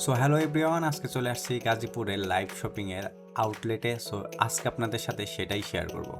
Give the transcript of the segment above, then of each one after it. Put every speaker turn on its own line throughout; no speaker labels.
So hello everyone, আজকে চলে আসছি গাজীপুরের লাইভ শপিংয়ের আউটলেটে। সো আজকে আপনাদের সাথে সেটাই শেয়ার করব।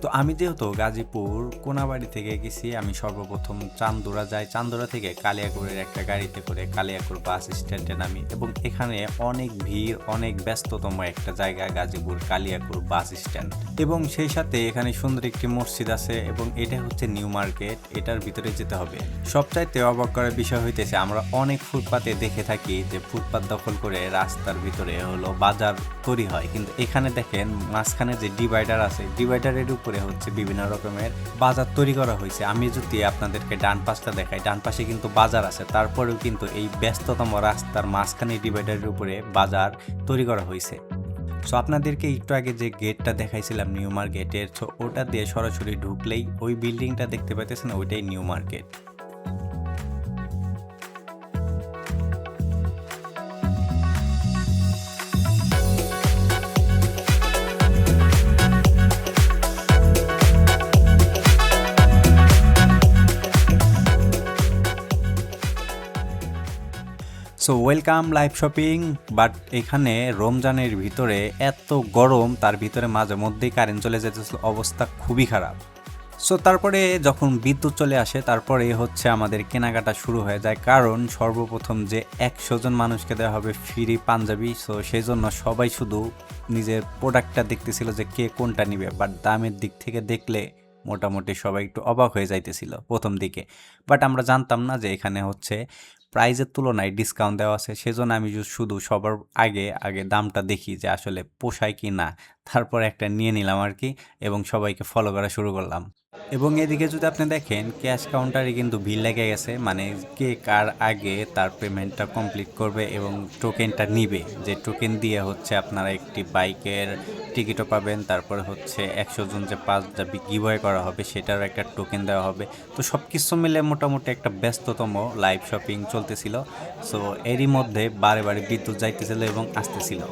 তো আমি যেহেতু গাজীপুর কোনাবাড়ি থেকে গেছি, আমি সর্বপ্রথম চান্দুরা যাই। চান্দুরা থেকে কালিয়াকৈরের একটা গাড়িতে করে কালিয়াকৈর বাস স্ট্যান্ডে নামি এবং এখানে অনেক ভিড়, অনেক ব্যস্ততম একটা জায়গা গাজীপুর কালিয়াকৈর বাস স্ট্যান্ড। এবং সেই সাথে এখানে সুন্দর একটি মসজিদ আছে এবং এটা হচ্ছে নিউ মার্কেট, এটার ভিতরে যেতে হবে। সবচাইতে অবাক করার বিষয় হইতেছে, আমরা অনেক ফুটপাতে দেখে থাকি যে ফুটপাত দখল করে রাস্তার ভিতরে হলো বাজার তৈরি হয়, কিন্তু এখানে দেখেন মাঝখানে যে ডিভাইডার আছে, ডিভাইডারের উপরে হচ্ছে বিভিন্ন রকমের বাজার তৈরি করা হয়েছে। আমি যদি আপনাদেরকে ডান পাশটা দেখাই, ডান পাশে কিন্তু বাজার আছে, তারপরেও কিন্তু এই ব্যস্ততম রাস্তার মাঝখানে ডিভাইডারের উপরে বাজার তৈরি করা হয়েছে। সো আপনাদেরকে একটু আগে যে গেটটা দেখাইছিলাম নিউ মার্কেটের, সো ওটা দিয়ে সরাসরি ঢুকলেই ওই বিল্ডিংটা দেখতে পাইতেছেন, ওইটাই new market. So welcome live shopping. But এখানে রমজানের ভিতরে এত গরম, তার ভিতরে মাঝে মধ্যেই কারেন্ট চলে যেতেছিল, অবস্থা খুবই খারাপ। সো তারপরে যখন বিদ্যুৎ চলে আসে, তারপরে হচ্ছে আমাদের কেনাকাটা শুরু হয়ে যায়, কারণ সর্বপ্রথম যে 100 জন মানুষকে দেওয়া হবে ফ্রি পাঞ্জাবি। সো সেই জন্য সবাই শুধু নিজের প্রোডাক্টটা দেখতেছিল যে কে কোনটা নিবে। বাট দামের দিক থেকে দেখলে মোটামুটি সবাই একটু অবাক হয়ে যাইতেছিল প্রথম দিকে। বাট আমরা জানতাম না যে এখানে হচ্ছে প্রাইজের তুলনায় ডিসকাউন্ট দেওয়া আছে। সেজন্য আমি শুধু সবার আগে আগে দামটা দেখি যে আসলে পোষায় কি না, তারপর একটা নিয়ে নিলাম আর কি, এবং সবাইকে ফলো করা শুরু করলাম। এবং এদিকে যদি আপনি দেখেন, ক্যাশ কাউন্টারে কিন্তু ভিড় লেগে গেছে, মানে কে কার আগে তার পেমেন্টটা কমপ্লিট করবে এবং টোকেনটা নিবে। যে টোকেন দিয়ে হচ্ছে আপনারা একটি বাইকের টিকিটও পাবেন, তারপরে হচ্ছে 100 জন যে পাঞ্জাবি গিভওয়ে করা হবে সেটারও একটা টোকেন দেওয়া হবে। তো সব কিছু মিলে মোটামুটি একটা ব্যস্ততম লাইভ শপিং চলতেছিল। সো এরই মধ্যে বারে বারে বিদ্যুৎ যাইতেছিল এবং আসতেছিল।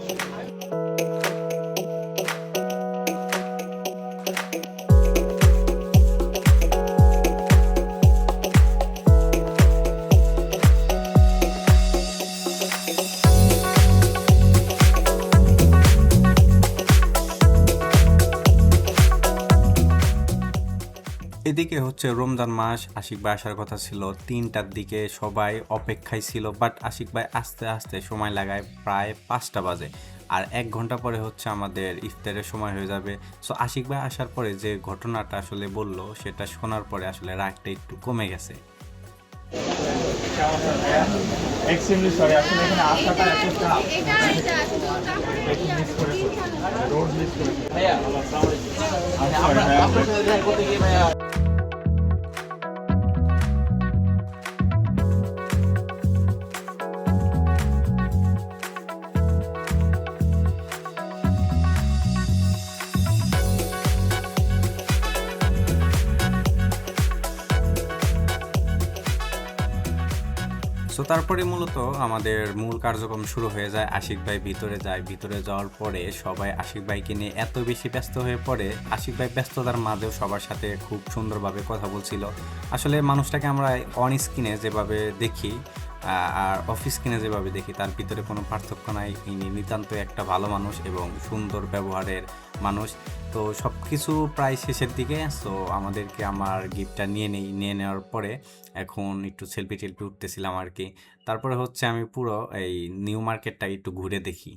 এদিকে হচ্ছে রমজান মাস, আশিক ভাই আসার কথা ছিল 3টার দিকে, সবাই অপেক্ষায় ছিল। বাট আশিক ভাই আস্তে আস্তে সময় লাগায় প্রায় 5টা বাজে, আর 1 ঘন্টা পরে হচ্ছে আমাদের ইফতারের সময় হয়ে যাবে। সো আশিক ভাই আসার পরে যে ঘটনাটা আসলে বললো, সেটা শোনার পরে আসলে রাগটা একটু কমে গেছে।
এক্সট্রিমলি সরি, আসলে এখানে আসাটা এত চাপ, একটু মিস করে রোড মিস করে ভাইয়া। আসসালামু আলাইকুম। আপনার সাথে দেখা করতে গিয়ে ভাইয়া
সো তারপরে মূলত আমাদের মূল কার্যক্রম শুরু হয়ে যায়। আশিক ভাই ভিতরে যায়, ভিতরে যাওয়ার পরে সবাই আশিক ভাইকে নিয়ে এত বেশি ব্যস্ত হয়ে পড়ে। আশিক ভাই ব্যস্ততার মাঝেও সবার সাথে খুব সুন্দরভাবে কথা বলছিল। আসলে মানুষটাকে আমরা অন স্ক্রিনে যেভাবে দেখি আর অফিস স্ক্রিনে যেভাবে দেখি, তার ভিতরে কোনো পার্থক্য নাই। ইনি নিতান্ত একটা ভালো মানুষ এবং সুন্দর ব্যবহারের মানুষ। তো সব কিছু প্রায় শেষের দিকে। সো আমাদেরকে আমার গিফটটা নিয়ে নেওয়ার পরে এখন একটু সেলফি টেলফি উঠতেছিলাম আর কি। তারপরে হচ্ছে আমি পুরো এই নিউ মার্কেটটা একটু ঘুরে দেখি।